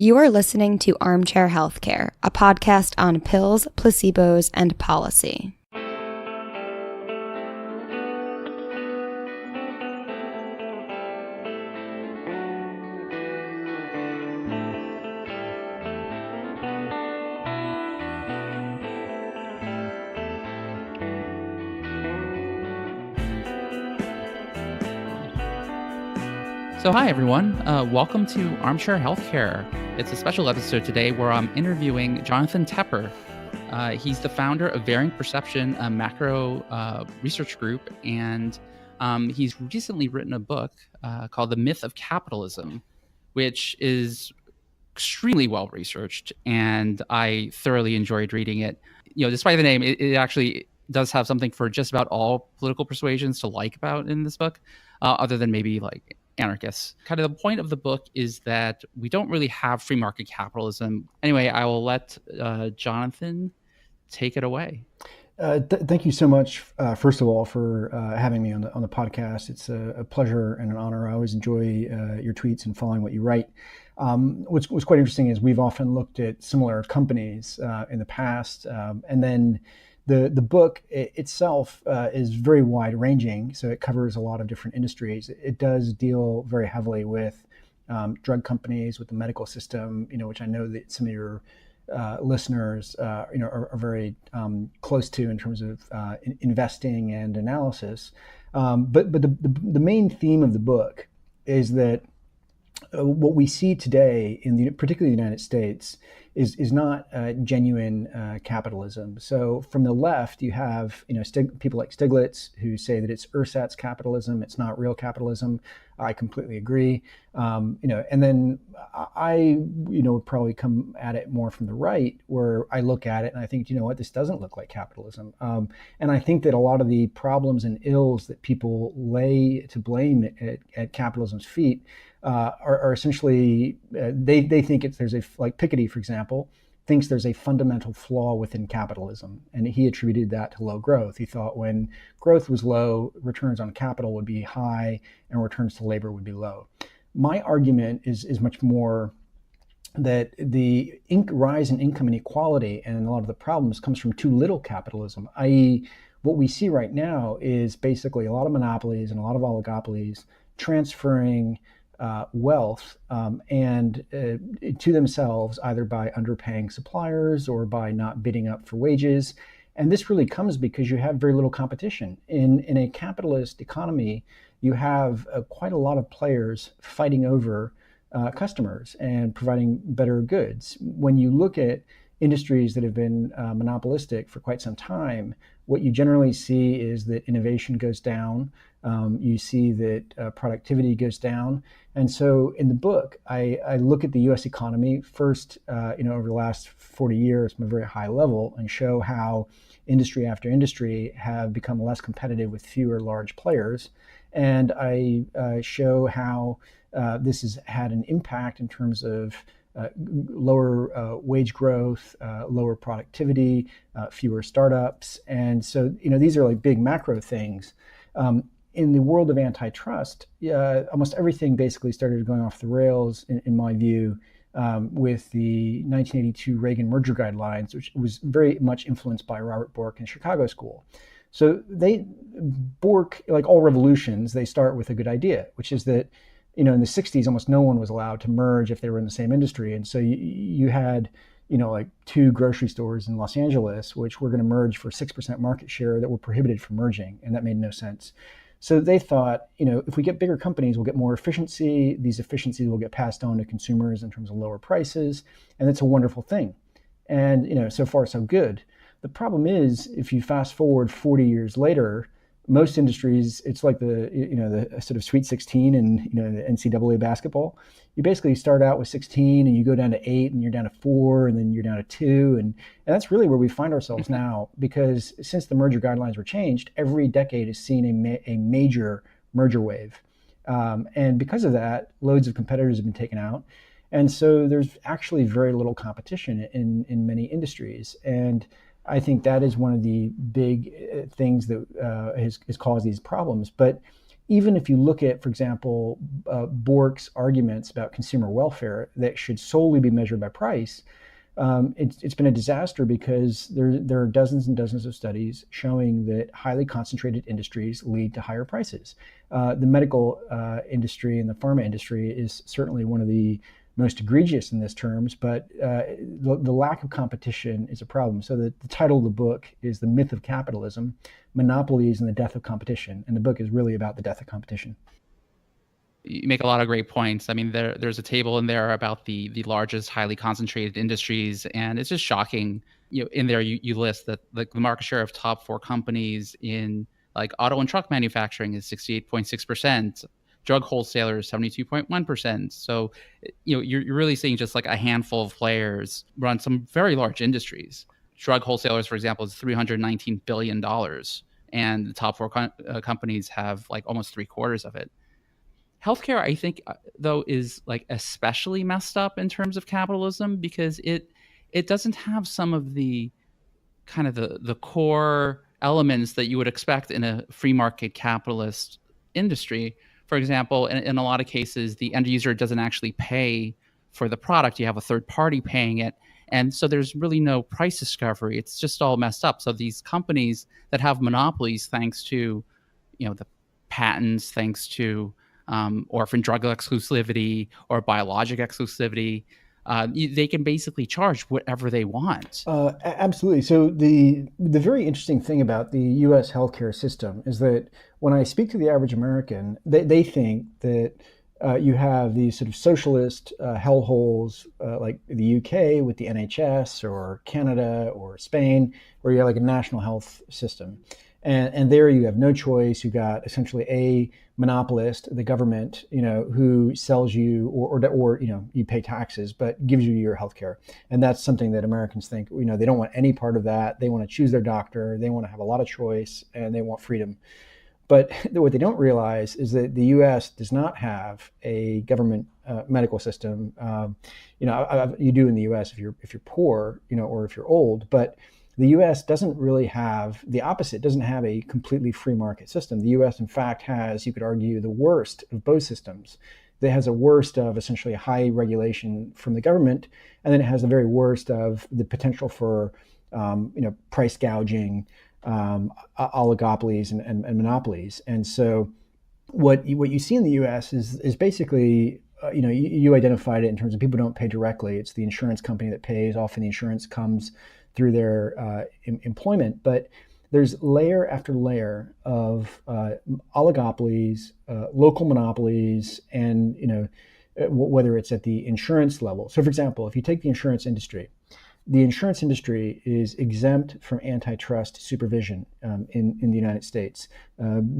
You are listening to Armchair Healthcare, a podcast on pills, placebos, and policy. So hi everyone, welcome to Armchair Healthcare. It's a special episode today where I'm interviewing Jonathan Tepper. He's the founder of Varying Perception, a macro research group, and he's recently written a book called The Myth of Capitalism, which is extremely well researched, and I thoroughly enjoyed reading it. You know, despite the name, it actually does have something for just about all political persuasions to like about in this book, other than maybe like anarchists. Kind of the point of the book is that we don't really have free market capitalism. Anyway, I will let Jonathan take it away. Thank you so much, first of all, for having me on the podcast. It's a pleasure and an honor. I always enjoy your tweets and following what you write. What's quite interesting is we've often looked at similar companies in the past, and then the book itself is very wide ranging, so it covers a lot of different industries. It does deal very heavily with drug companies, with the medical system, which I know that some of your listeners, are very close to in terms of investing and analysis. But the main theme of the book is that what we see today particularly the United States is not genuine capitalism. So from the left, you have people like Stiglitz who say that it's ersatz capitalism, it's not real capitalism. I completely agree. And then I would probably come at it more from the right, where I look at it and I think, this doesn't look like capitalism. And I think that a lot of the problems and ills that people lay to blame at capitalism's feet are essentially, they think there's like Piketty, for example, thinks there's a fundamental flaw within capitalism. And he attributed that to low growth. He thought when growth was low, returns on capital would be high and returns to labor would be low. My argument is much more that the rise in income inequality and a lot of the problems comes from too little capitalism, i.e. what we see right now is basically a lot of monopolies and a lot of oligopolies transferring wealth and to themselves, either by underpaying suppliers or by not bidding up for wages. And this really comes because you have very little competition. In a capitalist economy, you have quite a lot of players fighting over customers and providing better goods. When you look at industries that have been monopolistic for quite some time, what you generally see is that innovation goes down. You see that productivity goes down. And so in the book, I look at the U.S. economy first, over the last 40 years from a very high level, and show how industry after industry have become less competitive with fewer large players. And I show how this has had an impact in terms of lower wage growth, lower productivity, fewer startups. And so, these are like big macro things. In the world of antitrust, almost everything basically started going off the rails, in my view, with the 1982 Reagan merger guidelines, which was very much influenced by Robert Bork and Chicago School. So Bork, like all revolutions, they start with a good idea, which is that, in the 60s, almost no one was allowed to merge if they were in the same industry. And so you had, like two grocery stores in Los Angeles, which were going to merge for 6% market share that were prohibited from merging. And that made no sense. So they thought, if we get bigger companies, we'll get more efficiency. These efficiencies will get passed on to consumers in terms of lower prices. And that's a wonderful thing. And, so far, so good. The problem is, if you fast forward 40 years later, most industries, it's like the sort of Sweet 16 in the NCAA basketball. You basically start out with 16 and you go down to 8 and you're down to 4 and then you're down to 2. And that's really where we find ourselves now, because since the merger guidelines were changed, every decade has seen a major merger wave. And because of that, loads of competitors have been taken out. And so there's actually very little competition in many industries. And I think that is one of the big things that has caused these problems. But even if you look at, for example, Bork's arguments about consumer welfare that should solely be measured by price, it's been a disaster because there are dozens and dozens of studies showing that highly concentrated industries lead to higher prices. The medical industry and the pharma industry is certainly one of the most egregious in this terms, but the lack of competition is a problem. So the title of the book is The Myth of Capitalism, Monopolies and the Death of Competition. And the book is really about the death of competition. You make a lot of great points. I mean, there's a table in there about the largest highly concentrated industries, and it's just shocking. In there you list that the market share of top 4 companies in like auto and truck manufacturing is 68.6%, drug wholesalers 72.1%. So, you're really seeing just like a handful of players run some very large industries. Drug wholesalers, for example, is $319 billion, and the top 4 companies have like almost 3/4 of it. Healthcare, I think, though, is like especially messed up in terms of capitalism because it doesn't have some of the kind of the core elements that you would expect in a free market capitalist industry. For example, in a lot of cases, the end user doesn't actually pay for the product. You have a third party paying it. And so there's really no price discovery. It's just all messed up. So these companies that have monopolies, thanks to, the patents, thanks to orphan drug exclusivity or biologic exclusivity, they can basically charge whatever they want. Absolutely. So the very interesting thing about the U.S. healthcare system is that when I speak to the average American, they think that you have these sort of socialist hellholes like the U.K. with the NHS, or Canada or Spain, where you have like a national health system. And there you have no choice. You've got essentially a monopolist, the government, who sells you or you pay taxes, but gives you your healthcare. And that's something that Americans think, they don't want any part of that. They want to choose their doctor. They want to have a lot of choice, and they want freedom. But what they don't realize is that the U.S. does not have a government medical system. You do in the U.S. if you're poor, or if you're old, but the U.S. doesn't really have the opposite, doesn't have a completely free market system. The U.S. in fact has, you could argue, the worst of both systems. It has a worst of essentially high regulation from the government, and then it has the very worst of the potential for price gouging, oligopolies and monopolies. And so what you see in the U.S. is basically, you identified it in terms of people don't pay directly. It's the insurance company that pays. Often the insurance comes through their employment, but there's layer after layer of oligopolies, local monopolies, and whether it's at the insurance level. So, for example, if you take the insurance industry is exempt from antitrust supervision in the United States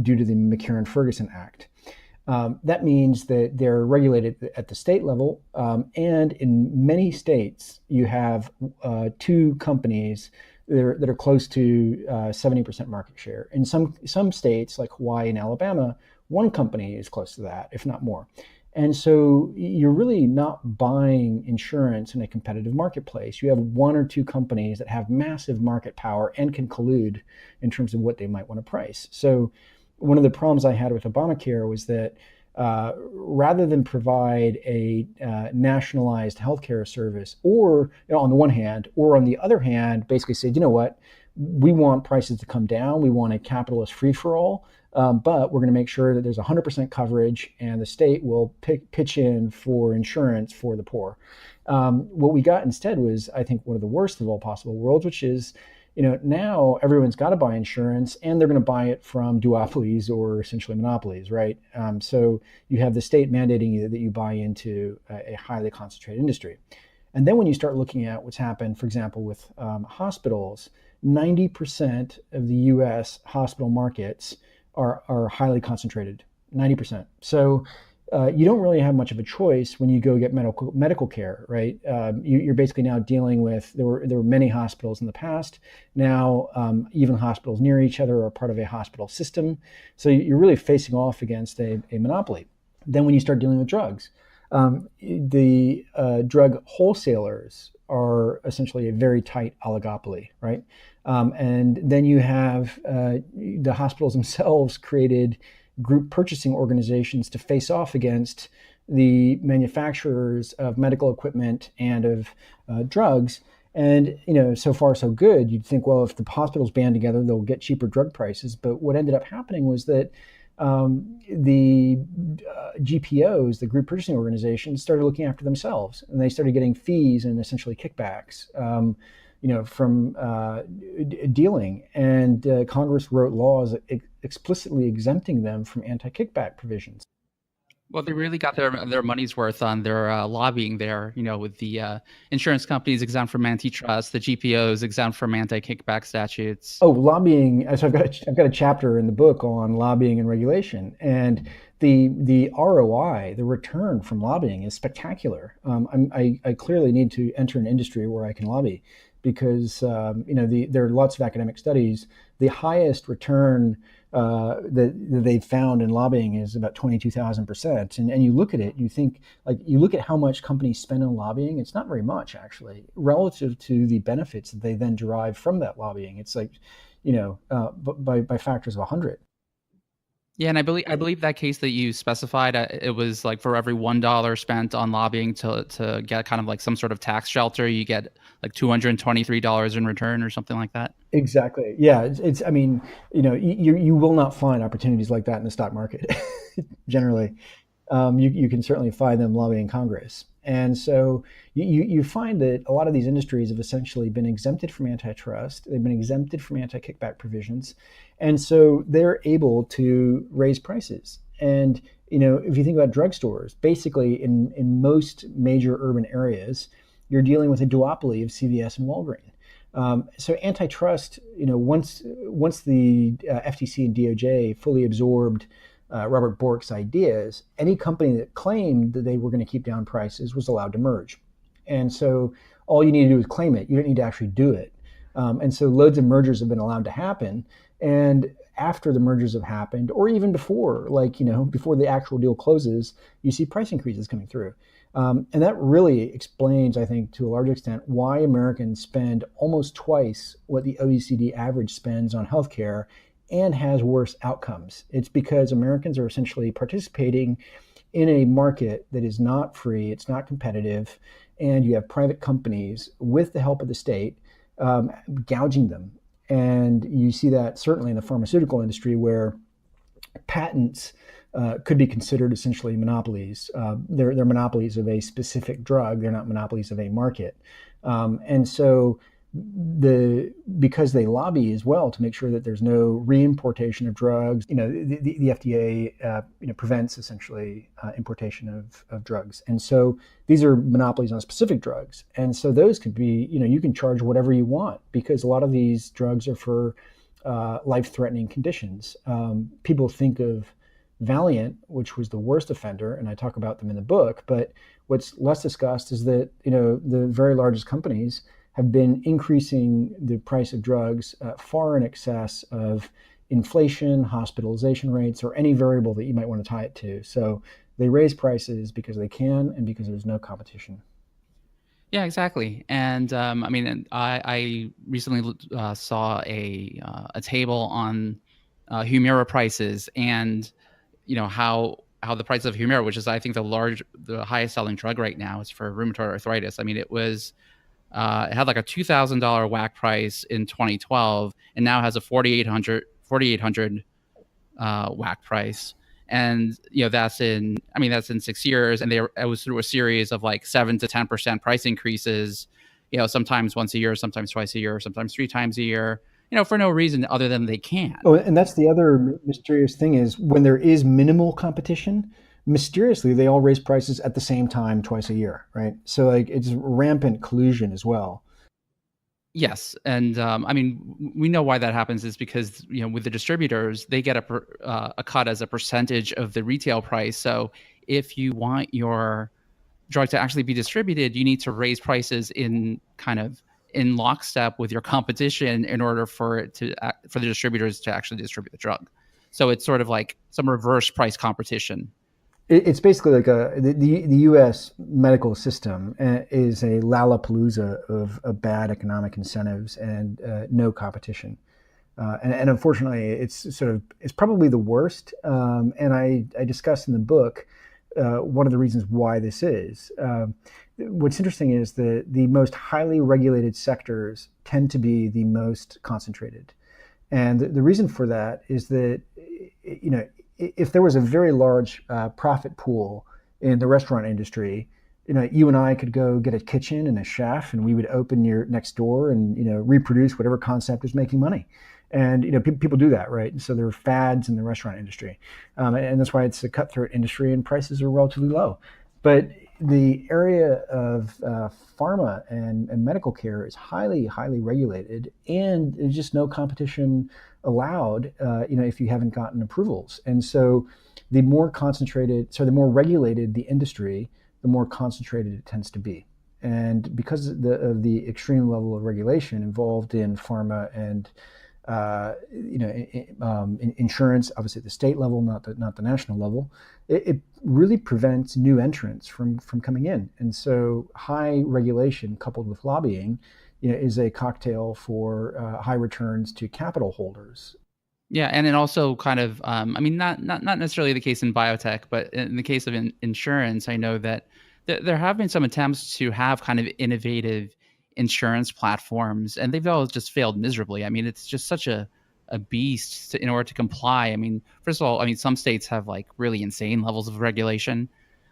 due to the McCarran-Ferguson Act. That means that they're regulated at the state level, and in many states, you have 2 companies that are close to 70% market share. In some states, like Hawaii and Alabama, 1 company is close to that, if not more. And so you're really not buying insurance in a competitive marketplace. You have 1 or 2 companies that have massive market power and can collude in terms of what they might want to price. So one of the problems I had with Obamacare was that rather than provide a nationalized healthcare service, or on the one hand, or on the other hand, basically say, what, we want prices to come down. We want a capitalist free-for-all, but we're going to make sure that there's 100% coverage, and the state will pitch in for insurance for the poor. What we got instead was, I think, one of the worst of all possible worlds, which is, now everyone's got to buy insurance, and they're going to buy it from duopolies, or essentially monopolies, right? So you have the state mandating that you buy into a highly concentrated industry. And then when you start looking at what's happened, for example, with hospitals, 90% of the U.S. hospital markets are highly concentrated, 90%. So you don't really have much of a choice when you go get medical care, right? You're basically now dealing with, there were many hospitals in the past. Now, even hospitals near each other are part of a hospital system. So you're really facing off against a monopoly. Then when you start dealing with drugs, the drug wholesalers are essentially a very tight oligopoly, right? And then you have the hospitals themselves created group purchasing organizations to face off against the manufacturers of medical equipment and of drugs. And, so far so good. You'd think, well, if the hospitals band together, they'll get cheaper drug prices. But what ended up happening was that the GPOs, the group purchasing organizations, started looking after themselves, and they started getting fees and essentially kickbacks, from dealing. And Congress wrote laws explicitly exempting them from anti-kickback provisions. Well, they really got their money's worth on their lobbying there, with the insurance companies exempt from antitrust, the GPOs exempt from anti-kickback statutes. Oh, lobbying. So I've got a chapter in the book on lobbying and regulation, and the ROI, the return from lobbying, is spectacular. I clearly need to enter an industry where I can lobby, because there are lots of academic studies. The highest return that they've found in lobbying is about 22,000%. And you look at it, you look at how much companies spend on lobbying. It's not very much, actually, relative to the benefits that they then derive from that lobbying. It's like, by factors of 100. Yeah, and I believe that case that you specified, it was like for every $1 spent on lobbying to get kind of like some sort of tax shelter, you get like $223 in return or something like that. Exactly. Yeah. It's I mean, you will not find opportunities like that in the stock market. Generally, you can certainly find them lobbying Congress. And so you find that a lot of these industries have essentially been exempted from antitrust. They've been exempted from anti-kickback provisions. And so they're able to raise prices. And, if you think about drugstores, basically in most major urban areas, you're dealing with a duopoly of CVS and Walgreens. So antitrust, once the FTC and DOJ fully absorbed Robert Bork's ideas, any company that claimed that they were going to keep down prices was allowed to merge. And so all you need to do is claim it. You don't need to actually do it. And so loads of mergers have been allowed to happen. And after the mergers have happened, or even before, before the actual deal closes, you see price increases coming through. And that really explains, I think, to a large extent, why Americans spend almost twice what the OECD average spends on healthcare and has worse outcomes. It's because Americans are essentially participating in a market that is not free, it's not competitive, and you have private companies with the help of the state gouging them. And you see that certainly in the pharmaceutical industry, where patents could be considered essentially monopolies. They're monopolies of a specific drug. They're not monopolies of a market. And so because they lobby as well to make sure that there's no reimportation of drugs, the FDA prevents essentially importation of drugs. And so these are monopolies on specific drugs. And so those could be, you can charge whatever you want, because a lot of these drugs are for life-threatening conditions. People think of Valiant, which was the worst offender, and I talk about them in the book, but what's less discussed is that, the very largest companies have been increasing the price of drugs far in excess of inflation, hospitalization rates, or any variable that you might want to tie it to. So they raise prices because they can and because there's no competition. Yeah, exactly. And I recently saw a table on Humira prices, and how the price of Humira, which is I think the highest selling drug right now, is for rheumatoid arthritis. I mean, it had like a $2,000 WAC price in 2012, and now has a $4,800 WAC price. And that's in 6 years, and it was through a series of like 7 to 10% price increases. Sometimes once a year, sometimes twice a year, sometimes 3 times a year. For no reason other than they can. Oh, and that's the other mysterious thing, is when there is minimal competition, mysteriously they all raise prices at the same time twice a year, right? So it's rampant collusion as well. Yes, and we know why that happens is because with the distributors, they get a cut as a percentage of the retail price. So if you want your drug to actually be distributed, you need to raise prices in lockstep with your competition in order for the distributors to actually distribute the drug. So it's sort of like some reverse price competition. It's basically like the U.S. medical system is a Lollapalooza of bad economic incentives and no competition. And unfortunately, it's probably the worst. And I discuss in the book one of the reasons why this is. What's interesting is that the most highly regulated sectors tend to be the most concentrated. And the reason for that is that, if there was a very large profit pool in the restaurant industry, you and I could go get a kitchen and a chef, and we would open next door and, reproduce whatever concept was making money. And, people do that, right? And so there are fads in the restaurant industry. And that's why it's a cutthroat industry and prices are relatively low. But the area of pharma and medical care is highly, highly regulated, and there's just no competition allowed, if you haven't gotten approvals. And so the more regulated the industry, the more concentrated it tends to be. And because of the extreme level of regulation involved in pharma and insurance, obviously at the state level, not the national level, it really prevents new entrants from coming in. And so high regulation coupled with lobbying, is a cocktail for high returns to capital holders. Yeah, and it also kind of, not necessarily the case in biotech, but in the case of insurance, I know that there have been some attempts to have kind of innovative insurance platforms, and they've all just failed miserably. I mean, it's just such a beast in order to comply. I mean, first of all, some states have like really insane levels of regulation.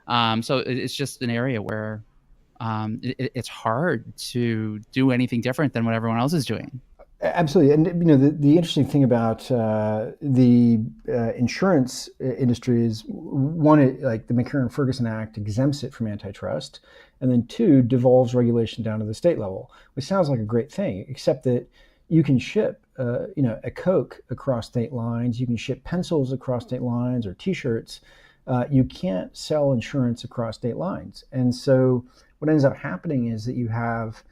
So it's just an area where it's hard to do anything different than what everyone else is doing. Absolutely. And, the interesting thing about the insurance industry is, one, like the McCarran-Ferguson Act exempts it from antitrust, and then two, devolves regulation down to the state level, which sounds like a great thing, except that you can ship, a Coke across state lines, you can ship pencils across state lines or T-shirts. You can't sell insurance across state lines. And so what ends up happening is that you have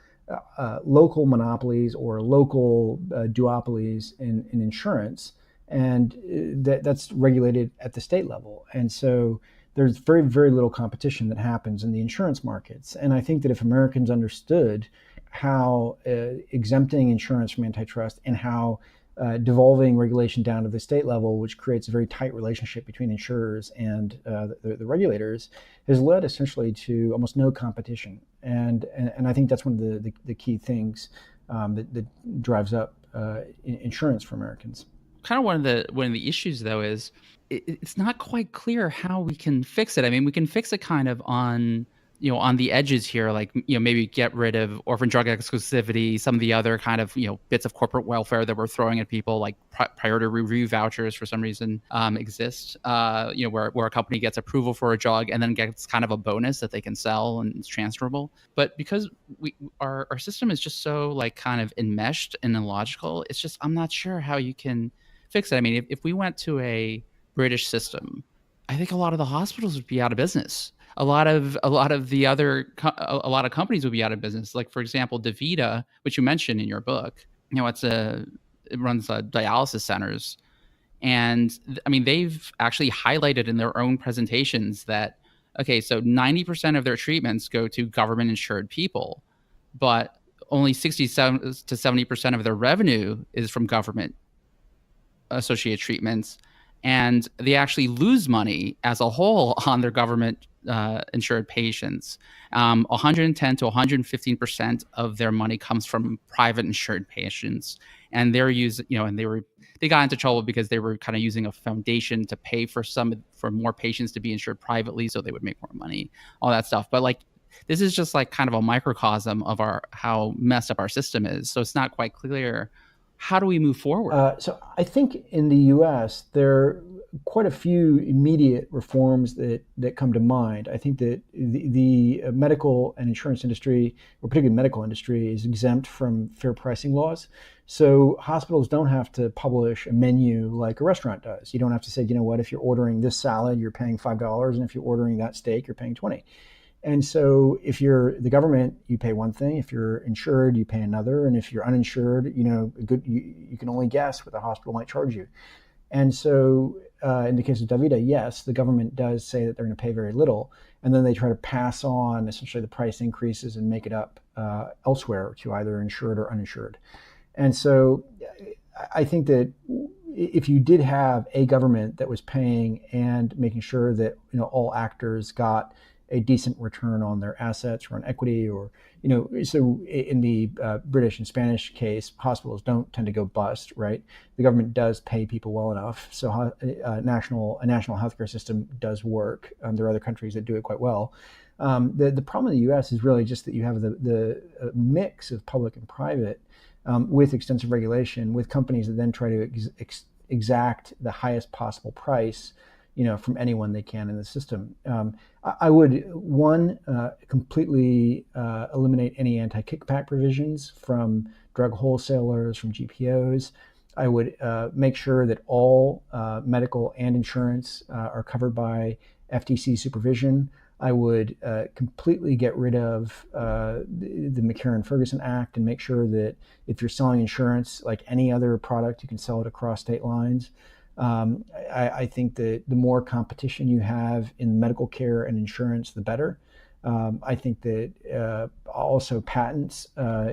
local monopolies or local duopolies in insurance, and that's regulated at the state level. And so there's very, very little competition that happens in the insurance markets. And I think that if Americans understood how exempting insurance from antitrust and how devolving regulation down to the state level, which creates a very tight relationship between insurers and the regulators, has led essentially to almost no competition. And I think that's one of the key things that drives up insurance for Americans. Kind of one of the issues, though, is it's not quite clear how we can fix it. I mean, we can fix it kind of on the edges here, like, maybe get rid of orphan drug exclusivity, some of the other kind of, bits of corporate welfare that we're throwing at people, like priority review vouchers for some reason exist, where a company gets approval for a drug and then gets kind of a bonus that they can sell and it's transferable. But because our system is just so like kind of enmeshed and illogical, it's just, I'm not sure how you can fix it. I mean, if we went to a British system, I think a lot of the hospitals would be out of business. A lot of companies would be out of business. Like, for example, DaVita, which you mentioned in your book, it runs dialysis centers. And they've actually highlighted in their own presentations that, okay, so 90% of their treatments go to government insured people, but only 67 to 70% of their revenue is from government associated treatments. And they actually lose money as a whole on their government insured patients. 110 to 115% of their money comes from private insured patients, and they're they got into trouble because they were kind of using a foundation to pay for more patients to be insured privately, so they would make more money, all that stuff. But like, this is just like kind of a microcosm of how messed up our system is. So it's not quite clear. How do we move forward? So I think in the U.S., there are quite a few immediate reforms that come to mind. I think that the medical and insurance industry, or particularly medical industry, is exempt from fair pricing laws. So hospitals don't have to publish a menu like a restaurant does. You don't have to say, if you're ordering this salad, you're paying $5, and if you're ordering that steak, you're paying $20. And so if you're the government, you pay one thing. If you're insured, you pay another. And if you're uninsured, you can only guess what the hospital might charge you. And so in the case of DaVita, yes, the government does say that they're going to pay very little. And then they try to pass on essentially the price increases and make it up elsewhere to either insured or uninsured. And so I think that if you did have a government that was paying and making sure that all actors got a decent return on their assets or on equity, or so in the British and Spanish case, hospitals don't tend to go bust, right? The government does pay people well enough, so a national healthcare system does work. There are other countries that do it quite well. The problem in the U.S. is really just that you have the mix of public and private, with extensive regulation, with companies that then try to exact the highest possible price, from anyone they can in the system. I would, completely eliminate any anti-kickback provisions from drug wholesalers, from GPOs. I would make sure that all medical and insurance are covered by FTC supervision. I would completely get rid of the McCarran-Ferguson Act and make sure that if you're selling insurance like any other product, you can sell it across state lines. I think that the more competition you have in medical care and insurance, the better. I think that also patents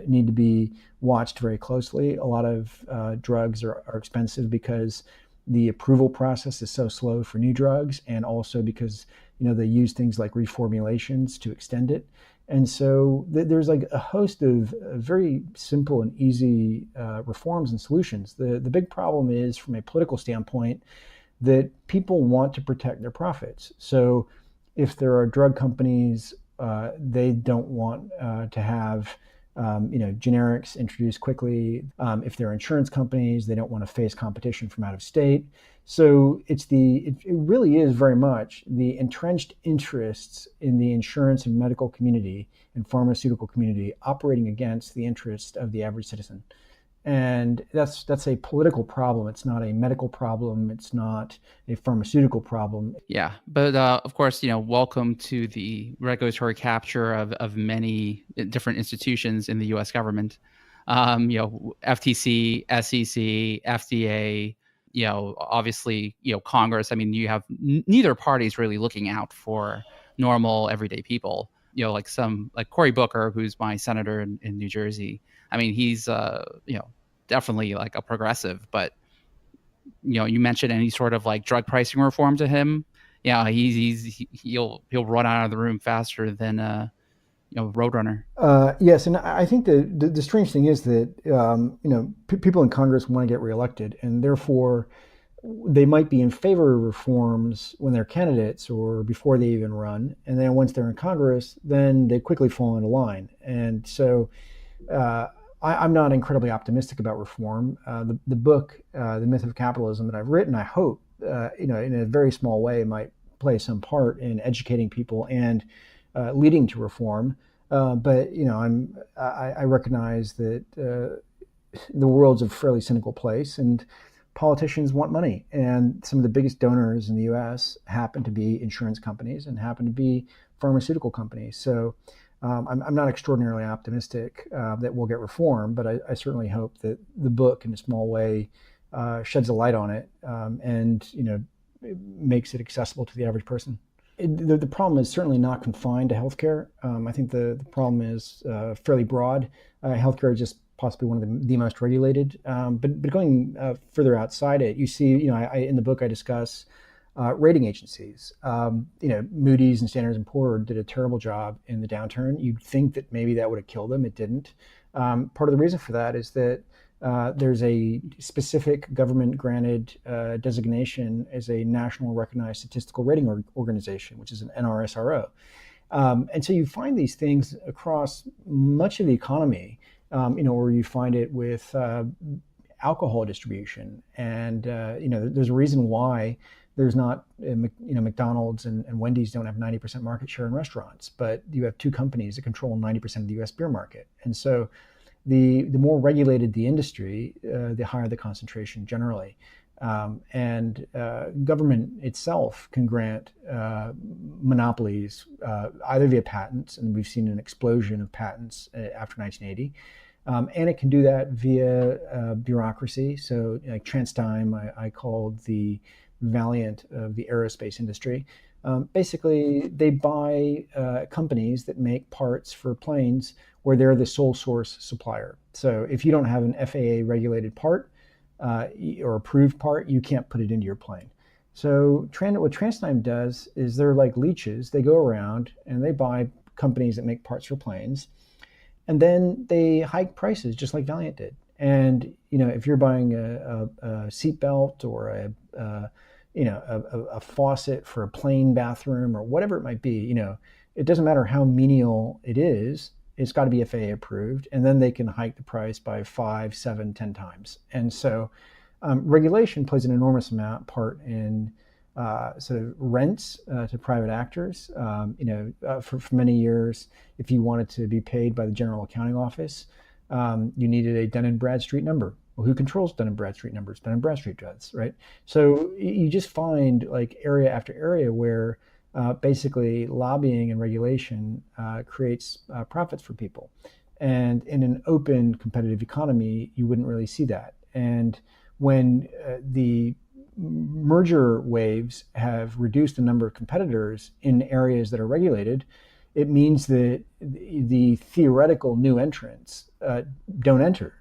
need to be watched very closely. A lot of drugs are expensive because the approval process is so slow for new drugs, and also because they use things like reformulations to extend it. And so there's like a host of very simple and easy reforms and solutions. The big problem is, from a political standpoint, that people want to protect their profits. So if there are drug companies, they don't want to have generics introduced quickly. If there are insurance companies, they don't want to face competition from out of state. So it really is very much the entrenched interests in the insurance and medical community and pharmaceutical community operating against the interest of the average citizen. And that's a political problem. It's not a medical problem. It's not a pharmaceutical problem. Yeah, but of course, welcome to the regulatory capture of many different institutions in the U.S. government. FTC, SEC, FDA. Obviously, Congress. I mean, you have neither party's really looking out for normal, everyday people. Like Cory Booker, who's my senator in New Jersey. I mean, he's definitely like a progressive, but you mentioned any sort of like drug pricing reform to him, he'll run out of the room faster than Roadrunner. Yes, and I think the strange thing is that people in Congress want to get reelected, and therefore they might be in favor of reforms when they're candidates or before they even run, and then once they're in Congress, then they quickly fall into line. And so I'm not incredibly optimistic about reform. The book, The Myth of Capitalism, that I've written, I hope, in a very small way, might play some part in educating people and leading to reform. But I recognize that the world's a fairly cynical place, and politicians want money. And some of the biggest donors in the U.S. happen to be insurance companies and happen to be pharmaceutical companies. So I'm not extraordinarily optimistic that we'll get reform, but I certainly hope that the book, in a small way, sheds a light on it and makes it accessible to the average person. The problem is certainly not confined to healthcare. I think the problem is fairly broad. Healthcare is just possibly one of the most regulated. But going further outside it, you see, in the book I discuss rating agencies. Moody's and Standard & Poor's did a terrible job in the downturn. You'd think that maybe that would have killed them. It didn't. Part of the reason for that is that there's a specific government-granted designation as a national recognized statistical rating organization, which is an NRSRO. And so you find these things across much of the economy, where you find it with alcohol distribution. And, there's a reason why there's not, McDonald's and Wendy's don't have 90% market share in restaurants, but you have two companies that control 90% of the US beer market. And so the more regulated the industry, the higher the concentration generally. And government itself can grant monopolies either via patents, and we've seen an explosion of patents after 1980, and it can do that via bureaucracy. So like TransDigm, I called the Valiant of the aerospace industry. Basically, they buy companies that make parts for planes where they're the sole source supplier. So if you don't have an FAA regulated part, or approved part, you can't put it into your plane. So what TransDigm does is they're like leeches. They go around and they buy companies that make parts for planes, and then they hike prices just like Valiant did. And if you're buying a seat belt or a faucet for a plane bathroom or whatever it might be, it doesn't matter how menial it is. It's got to be FAA approved, and then they can hike the price by 5, 7, 10 times. And so regulation plays an enormous part in sort of rents to private actors. For many years, if you wanted to be paid by the General Accounting Office, you needed a Dun & Bradstreet number. Well, who controls Dun & Bradstreet numbers? Dun & Bradstreet does, right? So you just find like area after area where basically lobbying and regulation creates profits for people. And in an open competitive economy, you wouldn't really see that. And when the merger waves have reduced the number of competitors in areas that are regulated, it means that the theoretical new entrants don't enter.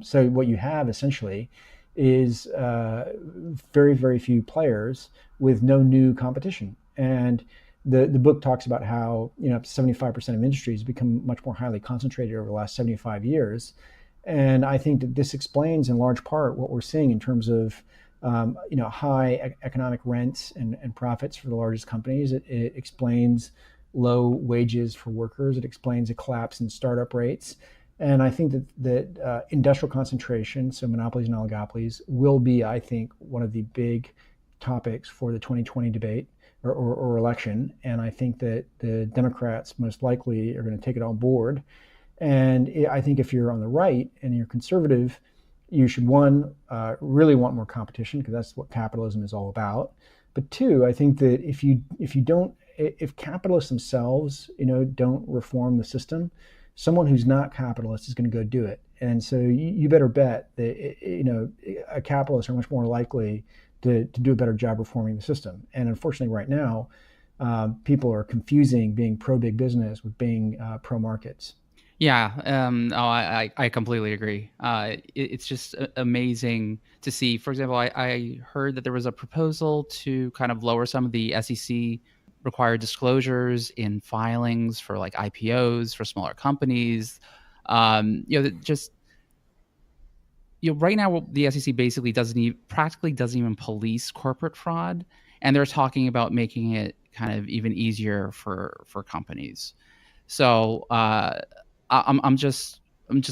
So what you have essentially is very, very few players with no new competition. And the book talks about how 75% of industries have become much more highly concentrated over the last 75 years. And I think that this explains in large part what we're seeing in terms of high economic rents and profits for the largest companies. It explains low wages for workers. It explains a collapse in startup rates. And I think that industrial concentration, so monopolies and oligopolies, will be, I think, one of the big topics for the 2020 debate or election. And I think that the Democrats most likely are going to take it on board. And I think if you're on the right and you're conservative, you should, one, really want more competition, because that's what capitalism is all about. But two, I think that if capitalists themselves, don't reform the system, someone who's not capitalist is going to go do it. And so you better bet that, capitalists are much more likely to do a better job reforming the system. And unfortunately, right now, people are confusing being pro-big business with being pro-markets. Yeah, I completely agree. It's just amazing to see. For example, I heard that there was a proposal to kind of lower some of the SEC required disclosures in filings for like IPOs for smaller companies. Right now the SEC basically practically doesn't even police corporate fraud, and they're talking about making it kind of even easier for companies. So I'm just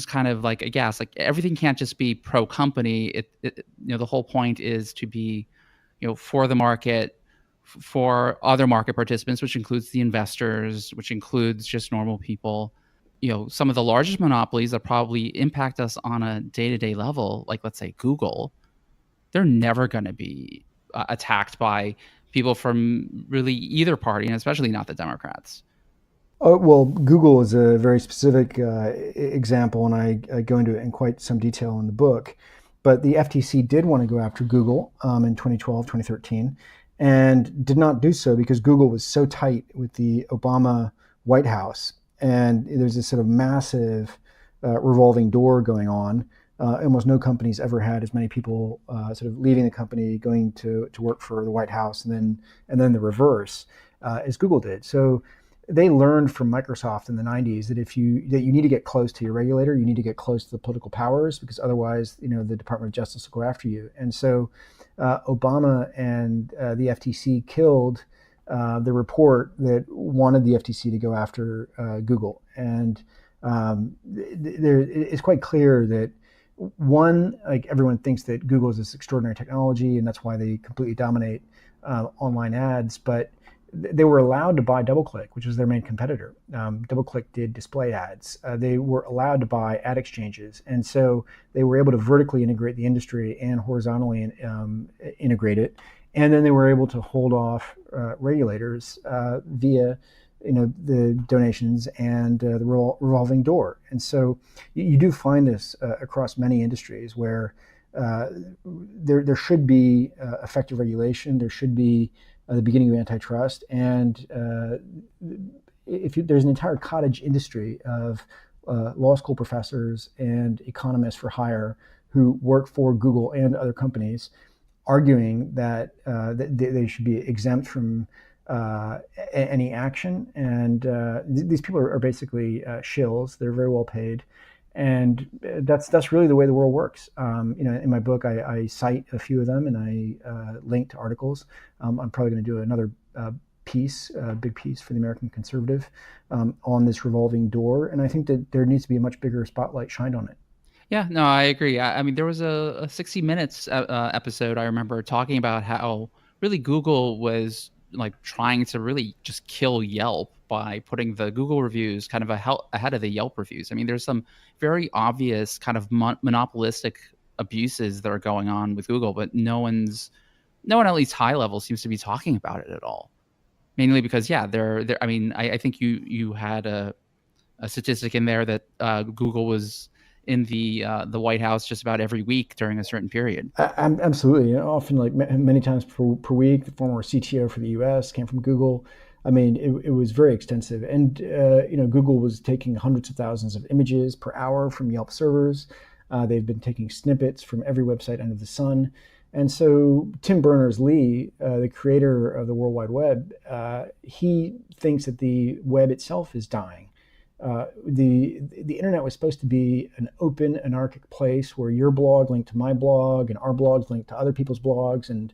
kind of like aghast. Like, everything can't just be pro company. The whole point is to be, for the market, for other market participants, which includes the investors, which includes just normal people. Some of the largest monopolies that probably impact us on a day-to-day level, like let's say Google, they're never going to be attacked by people from really either party, and especially not the Democrats. Oh, well, Google is a very specific example, and I go into it in quite some detail in the book. But the FTC did want to go after Google in 2012, 2013, and did not do so because Google was so tight with the Obama White House. And there's this sort of massive revolving door going on. Almost no company's ever had as many people sort of leaving the company, going to work for the White House, and then the reverse as Google did. So they learned from Microsoft in the 90s that you need to get close to your regulator, you need to get close to the political powers, because otherwise, the Department of Justice will go after you. And so Obama and the FTC killed the report that wanted the FTC to go after Google. And it's quite clear that, one, like, everyone thinks that Google is this extraordinary technology, and that's why they completely dominate online ads. But they were allowed to buy DoubleClick, which was their main competitor. DoubleClick did display ads. They were allowed to buy ad exchanges. And so they were able to vertically integrate the industry and horizontally integrate it. And then they were able to hold off regulators via the donations and the revolving door. And so you do find this across many industries where there should be effective regulation. There should be the beginning of antitrust. And there's an entire cottage industry of law school professors and economists for hire who work for Google and other companies, arguing that, that they should be exempt from any action. And these people are basically shills. They're very well paid, and that's really the way the world works. In my book, I cite a few of them, and I link to articles. I'm probably going to do another big piece for the American Conservative on this revolving door, and I think that there needs to be a much bigger spotlight shined on it. Yeah, no, I agree. I mean, there was a 60 Minutes episode I remember talking about how really Google was like trying to really just kill Yelp by putting the Google reviews kind of ahead of the Yelp reviews. I mean, there's some very obvious kind of monopolistic abuses that are going on with Google, but no one at least high level seems to be talking about it at all. Mainly because, yeah, I mean, I think you had a statistic in there that Google was in the White House just about every week during a certain period. Absolutely. Often, like many times per week. The former CTO for the U.S. came from Google. I mean, it was very extensive. And, Google was taking hundreds of thousands of images per hour from Yelp servers. They've been taking snippets from every website under the sun. And so Tim Berners-Lee, the creator of the World Wide Web, he thinks that the web itself is dying. The internet was supposed to be an open, anarchic place where your blog linked to my blog and our blogs linked to other people's blogs, and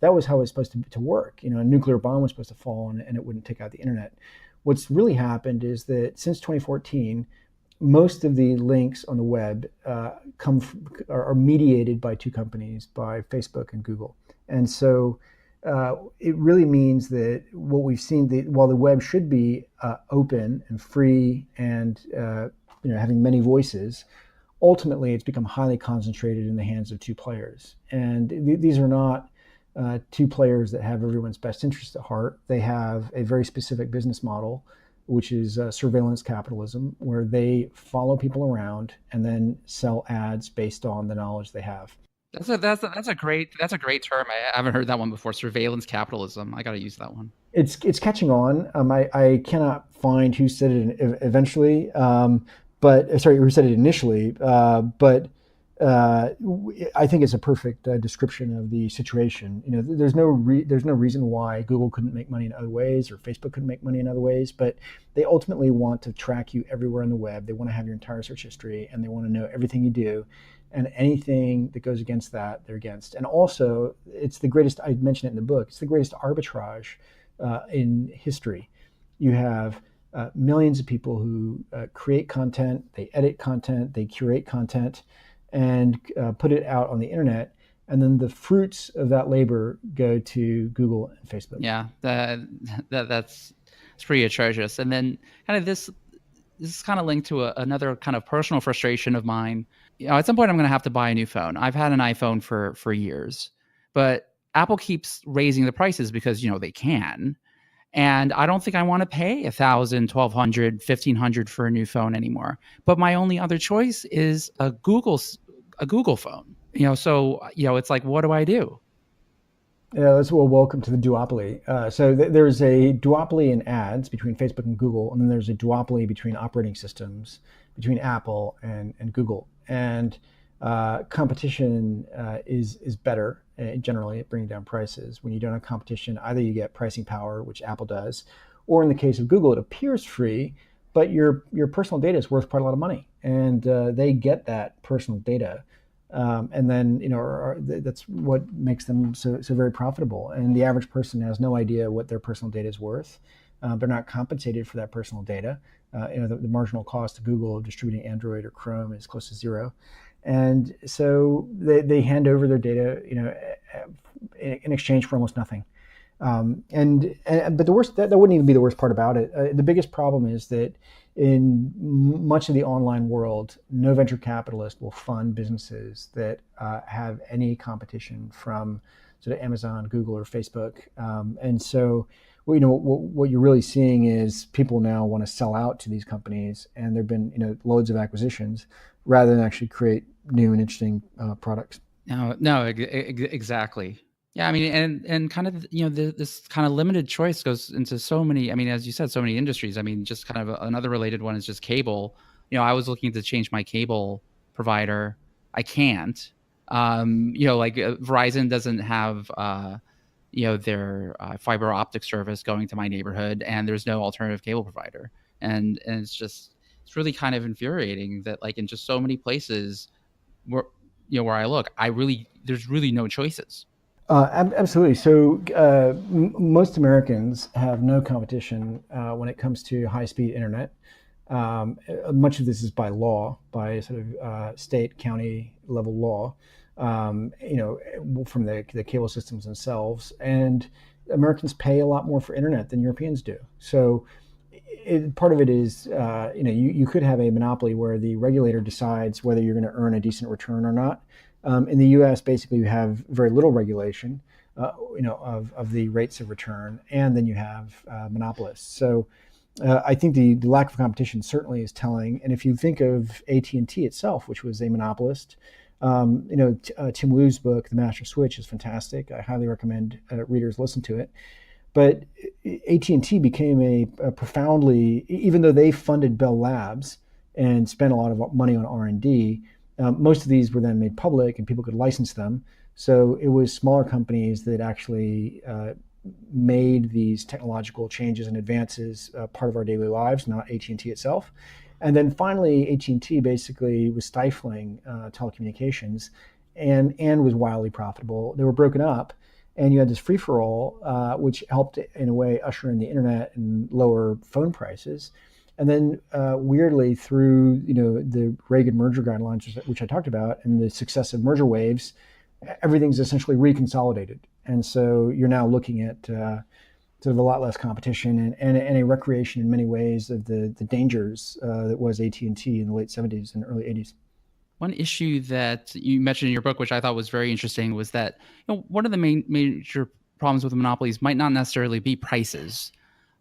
that was how it was supposed to work. A nuclear bomb was supposed to fall and it wouldn't take out the internet. What's really happened is that since 2014, most of the links on the web are mediated by two companies, by Facebook and Google, and so it really means that what we've seen, while the web should be open and free and having many voices, ultimately it's become highly concentrated in the hands of two players. And these are not two players that have everyone's best interest at heart. They have a very specific business model, which is surveillance capitalism, where they follow people around and then sell ads based on the knowledge they have. That's a great term. I haven't heard that one before. Surveillance capitalism. I got to use that one. It's catching on. I cannot find who said it eventually, who said it initially. But I think it's a perfect description of the situation. There's no reason why Google couldn't make money in other ways or Facebook couldn't make money in other ways, but they ultimately want to track you everywhere on the web. They want to have your entire search history, and they want to know everything you do. And anything that goes against that, they're against. And also, it's the greatest, I mentioned it in the book, it's the greatest arbitrage in history. You have millions of people who create content, they edit content, they curate content, and put it out on the internet. And then the fruits of that labor go to Google and Facebook. Yeah, that's pretty atrocious. And then kind of this is kind of linked to another kind of personal frustration of mine. At some point I'm going to have to buy a new phone. I've had an iPhone for years, but Apple keeps raising the prices because, they can. And I don't think I want to pay $1,000, $1,200, $1,500 for a new phone anymore. But my only other choice is a Google phone. So it's like, what do I do? Yeah, welcome to the duopoly. So there's a duopoly in ads between Facebook and Google, and then there's a duopoly between operating systems between Apple and Google. And competition is better generally at bringing down prices. When you don't have competition, either you get pricing power, which Apple does, or in the case of Google, it appears free, but your personal data is worth quite a lot of money, and they get that personal data. And then, that's what makes them so very profitable. And the average person has no idea what their personal data is worth. They're not compensated for that personal data. The marginal cost to Google of distributing Android or Chrome is close to zero. And so they hand over their data, in exchange for almost nothing. But the worst, that wouldn't even be the worst part about it. The biggest problem is that in much of the online world, no venture capitalist will fund businesses that have any competition from sort of Amazon, Google, or Facebook. And so, what you're really seeing is people now want to sell out to these companies, and there've been loads of acquisitions rather than actually create new and interesting products. No, exactly. Yeah, I mean, and kind of this kind of limited choice goes into so many. I mean, as you said, so many industries. I mean, just kind of another related one is just cable. I was looking to change my cable provider, I can't. Like Verizon doesn't have their fiber optic service going to my neighborhood, and there's no alternative cable provider, and it's really kind of infuriating that like in just so many places where where I look, there's really no choices. Absolutely. So most Americans have no competition when it comes to high-speed internet. Much of this is by law, by sort of state, county level law, from the cable systems themselves. And Americans pay a lot more for internet than Europeans do. So part of it is, you could have a monopoly where the regulator decides whether you're going to earn a decent return or not. In the U.S., basically, you have very little regulation, of the rates of return, and then you have monopolists. So I think the lack of competition certainly is telling. And if you think of AT&T itself, which was a monopolist, Tim Wu's book, The Master Switch, is fantastic. I highly recommend readers listen to it. But AT&T became a profoundly, even though they funded Bell Labs and spent a lot of money on R&D, most of these were then made public and people could license them. So it was smaller companies that actually made these technological changes and advances part of our daily lives, not AT&T itself. And then finally, AT&T basically was stifling telecommunications and was wildly profitable. They were broken up, and you had this free-for-all, which helped in a way usher in the internet and lower phone prices. And then weirdly, through the Reagan merger guidelines, which I talked about, and the successive merger waves, everything's essentially reconsolidated. And so you're now looking at sort of a lot less competition and a recreation in many ways of the dangers that was AT&T in the late 70s and early 80s. One issue that you mentioned in your book, which I thought was very interesting, was that one of the major problems with monopolies might not necessarily be prices.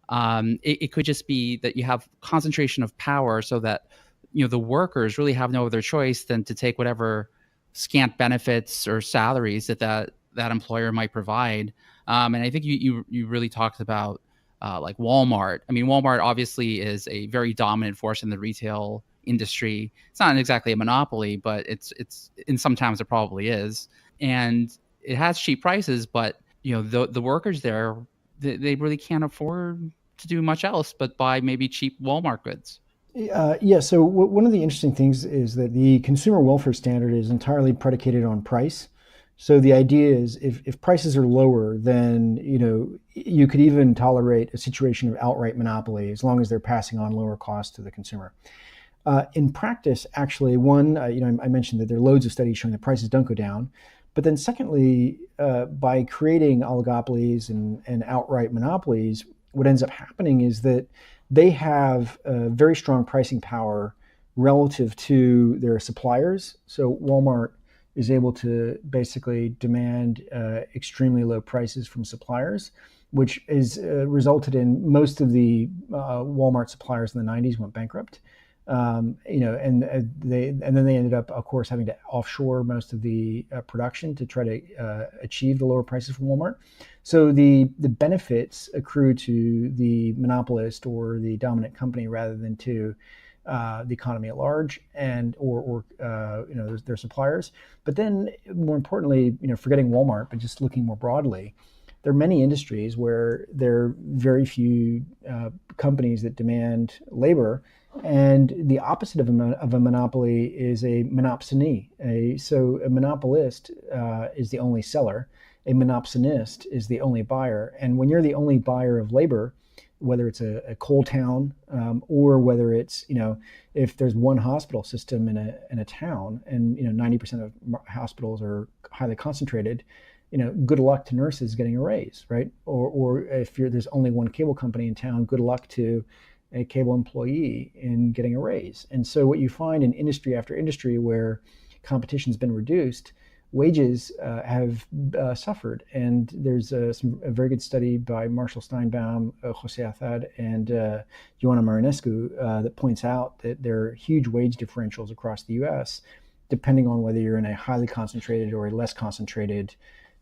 It could just be that you have concentration of power, so that the workers really have no other choice than to take whatever scant benefits or salaries that employer might provide. And I think you really talked about like Walmart. I mean, Walmart obviously is a very dominant force in the retail industry. It's not exactly a monopoly, but it's in sometimes it probably is, and it has cheap prices. But the workers there, they really can't afford to do much else but buy maybe cheap Walmart goods. Yeah, so one of the interesting things is that the consumer welfare standard is entirely predicated on price. So the idea is if prices are lower, then you could even tolerate a situation of outright monopoly as long as they're passing on lower costs to the consumer. In practice, actually, I mentioned that there are loads of studies showing that prices don't go down. But then secondly, by creating oligopolies and outright monopolies, what ends up happening is that they have a very strong pricing power relative to their suppliers. So Walmart is able to basically demand extremely low prices from suppliers, which is resulted in most of the Walmart suppliers in the 90s went bankrupt. And then they ended up, of course, having to offshore most of the production to try to achieve the lower prices from Walmart. So the benefits accrue to the monopolist or the dominant company rather than to the economy at large or their suppliers. But then, more importantly, forgetting Walmart, but just looking more broadly, there are many industries where there are very few companies that demand labor. And the opposite of a monopoly is a monopsony. So a monopolist is the only seller. A monopsonist is the only buyer. And when you're the only buyer of labor, whether it's a coal town or whether it's, if there's one hospital system in a town and 90% of hospitals are highly concentrated, good luck to nurses getting a raise, right? Or if there's only one cable company in town, good luck to a cable employee in getting a raise. And so what you find in industry after industry where competition's been reduced, wages have suffered. And there's a very good study by Marshall Steinbaum, Jose Azad, and Ioana Marinescu that points out that there are huge wage differentials across the US, depending on whether you're in a highly concentrated or a less concentrated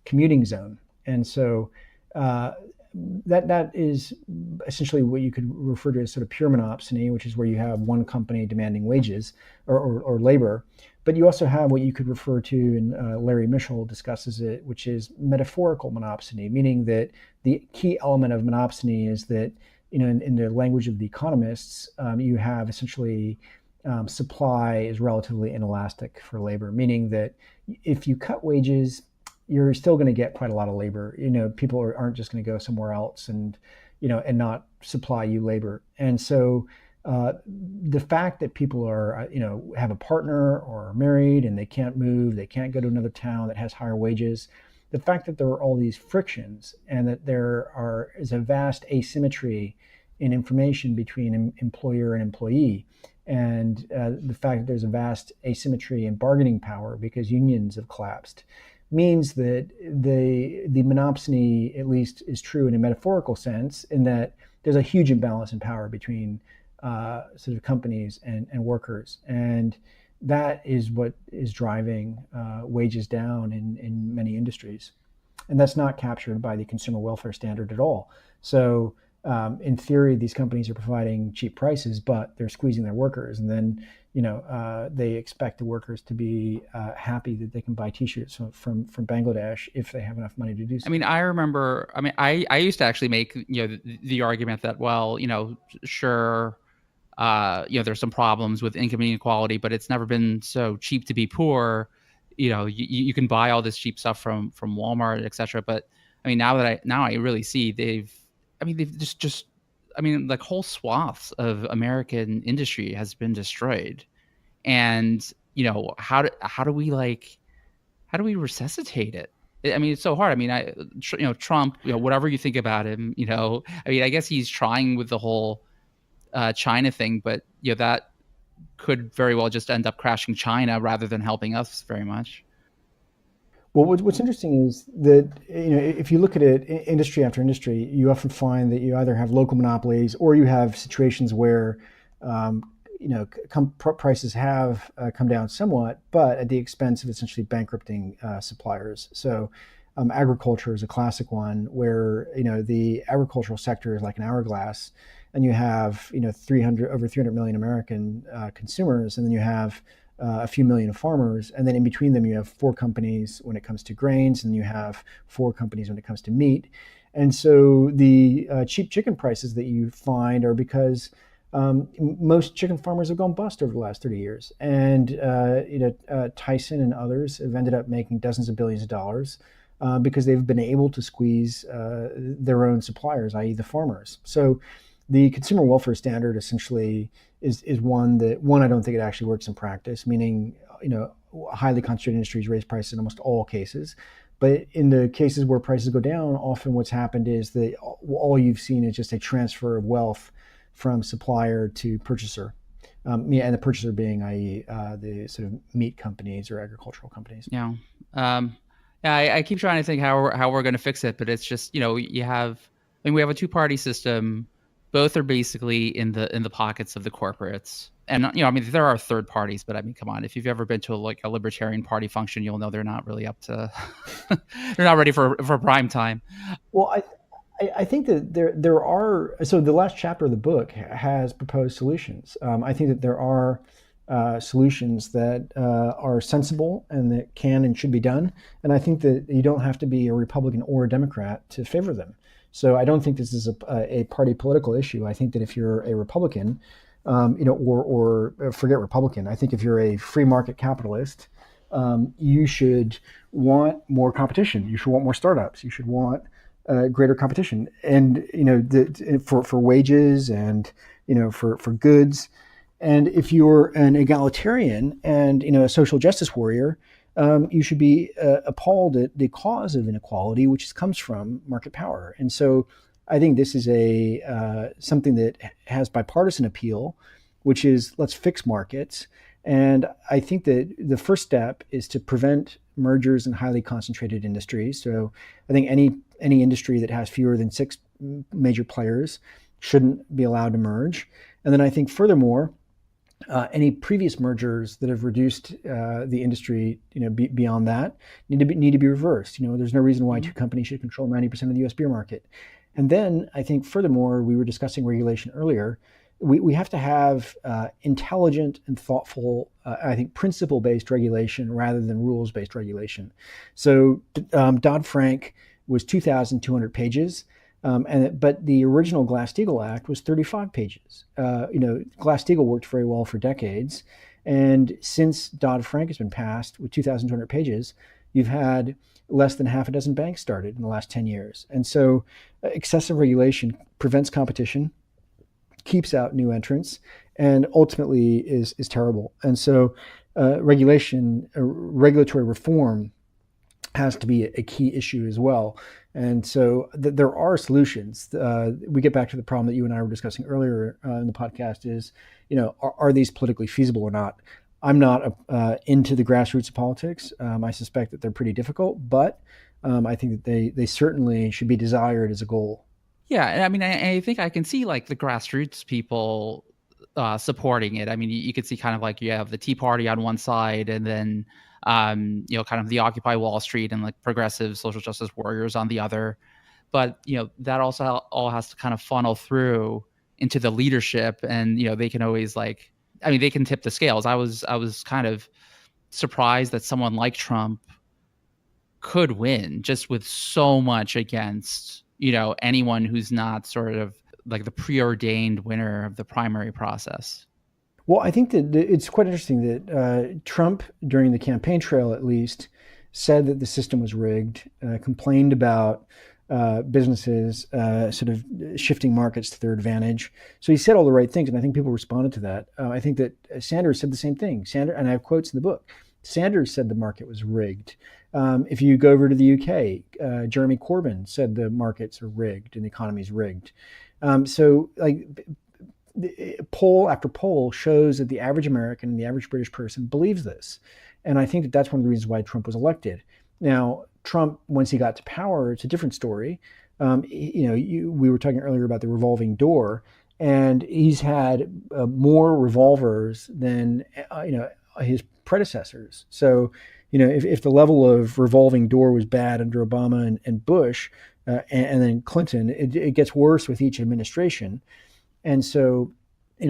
commuting zone. And so that is essentially what you could refer to as sort of pure monopsony, which is where you have one company demanding wages or labor. But you also have what you could refer to, and Larry Mischel discusses it, which is metaphorical monopsony, meaning that the key element of monopsony is that, in the language of the economists, you have essentially supply is relatively inelastic for labor, meaning that if you cut wages, you're still going to get quite a lot of labor. People aren't just going to go somewhere else and not supply you labor. And so the fact that people are, have a partner or are married and they can't move, they can't go to another town that has higher wages, the fact that there are all these frictions and that there is a vast asymmetry in information between employer and employee, and the fact that there's a vast asymmetry in bargaining power because unions have collapsed, means that the monopsony at least is true in a metaphorical sense, in that there's a huge imbalance in power between sort of companies and workers. And that is what is driving wages down in many industries. And that's not captured by the consumer welfare standard at all. So in theory, these companies are providing cheap prices, but they're squeezing their workers. And then, they expect the workers to be happy that they can buy T-shirts from Bangladesh if they have enough money to do so. I mean, I remember, I used to actually make, the argument that, well, sure, there's some problems with income inequality, but it's never been so cheap to be poor. You can buy all this cheap stuff from Walmart, et cetera. But I mean, now I really see they've just like whole swaths of American industry has been destroyed. And, how do we resuscitate it? I mean, it's so hard. I mean, Trump, whatever you think about him, I guess he's trying with the whole China thing, but that could very well just end up crashing China rather than helping us very much. Well, what's interesting is that, if you look at it industry after industry, you often find that you either have local monopolies or you have situations where prices have come down somewhat, but at the expense of essentially bankrupting suppliers. So agriculture is a classic one where, the agricultural sector is like an hourglass, and you have, over 300 million American consumers, and then you have a few million farmers, and then in between them you have 4 companies when it comes to grains, and you have 4 companies when it comes to meat. And so the cheap chicken prices that you find are because most chicken farmers have gone bust over the last 30 years. And Tyson and others have ended up making dozens of billions of dollars because they've been able to squeeze their own suppliers, i.e. the farmers. So the consumer welfare standard essentially is one I don't think it actually works in practice, meaning, highly concentrated industries raise prices in almost all cases. But in the cases where prices go down, often what's happened is that all you've seen is just a transfer of wealth from supplier to purchaser, and the purchaser being, i.e., the sort of meat companies or agricultural companies. Yeah. I keep trying to think how we're going to fix it, but it's just, we have a two-party system. Both are basically in the pockets of the corporates. And, there are third parties, but come on, if you've ever been to a Libertarian Party function, you'll know they're not really up to, they're not ready for prime time. Well, I think that there are, so the last chapter of the book has proposed solutions. I think that there are solutions that are sensible and that can and should be done. And I think that you don't have to be a Republican or a Democrat to favor them. So I don't think this is a party political issue. I think that if you're a Republican, or forget Republican, I think if you're a free market capitalist, you should want more competition. You should want more startups. You should want greater competition, and for wages and for goods. And if you're an egalitarian and a social justice warrior, you should be appalled at the cause of inequality, which comes from market power. And so I think this is something that has bipartisan appeal, which is let's fix markets. And I think that the first step is to prevent mergers in highly concentrated industries. So I think any industry that has fewer than 6 major players shouldn't be allowed to merge. And then I think furthermore, any previous mergers that have reduced the industry, beyond that, need to be reversed. There's no reason why 2 companies should control 90% of the U.S. beer market. And then I think furthermore, we were discussing regulation earlier. We have to have intelligent and thoughtful, I think, principle-based regulation rather than rules-based regulation. So Dodd-Frank was 2,200 pages, but the original Glass-Steagall Act was 35 pages. Glass-Steagall worked very well for decades, and since Dodd-Frank has been passed with 2,200 pages, you've had less than half a dozen banks started in the last 10 years. And so excessive regulation prevents competition, keeps out new entrants, and ultimately is terrible. And so regulatory reform has to be a key issue as well. And so there are solutions. We get back to the problem that you and I were discussing earlier in the podcast is, are these politically feasible or not? I'm not into the grassroots of politics. I suspect that they're pretty difficult, but I think that they certainly should be desired as a goal. Yeah, and I mean, I think I can see like the grassroots people supporting it. I mean, you could see kind of like you have the Tea Party on one side, and then kind of the Occupy Wall Street and like progressive social justice warriors on the other. But that also all has to kind of funnel through into the leadership, and they can always they can tip the scales. I was kind of surprised that someone like Trump could win just with so much against anyone who's not sort of like the preordained winner of the primary process. Well, I think that it's quite interesting that Trump, during the campaign trail at least, said that the system was rigged, complained about businesses sort of shifting markets to their advantage. So he said all the right things, and I think people responded to that. I think that Sanders said the same thing. And I have quotes in the book. Sanders said the market was rigged. If you go over to the UK, Jeremy Corbyn said the markets are rigged and the economy is rigged. So poll after poll shows that the average American and the average British person believes this. And I think that that's one of the reasons why Trump was elected. Now, Trump, once he got to power, it's a different story. We were talking earlier about the revolving door, and he's had more revolvers than his predecessors. So, if the level of revolving door was bad under Obama and Bush, and then Clinton, it gets worse with each administration. And so,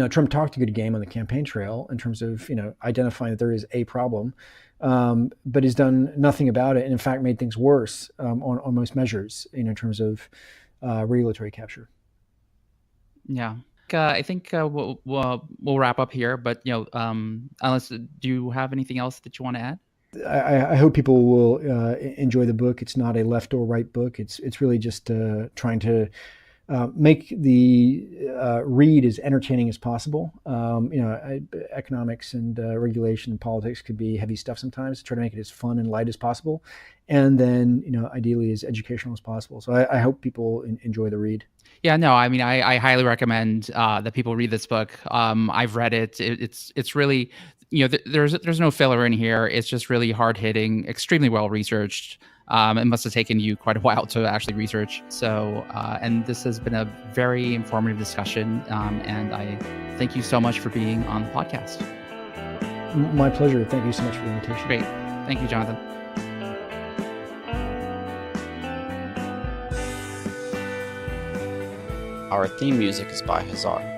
Trump talked a good game on the campaign trail in terms of, identifying that there is a problem, but he's done nothing about it, and in fact made things worse on most measures, in terms of regulatory capture. Yeah. I think we'll wrap up here, but unless, do you have anything else that you want to add? I hope people will enjoy the book. It's not a left or right book. It's really just trying to make the read as entertaining as possible. Economics and regulation and politics could be heavy stuff sometimes. Try to make it as fun and light as possible, and then ideally as educational as possible. So I hope people enjoy the read. Yeah, no, I mean, I highly recommend that people read this book. I've read it. It's really, there's no filler in here. It's just really hard hitting, extremely well researched. It must have taken you quite a while to actually research. So, and this has been a very informative discussion. And I thank you so much for being on the podcast. My pleasure. Thank you so much for the invitation. Great. Thank you, Jonathan. Our theme music is by Hazard.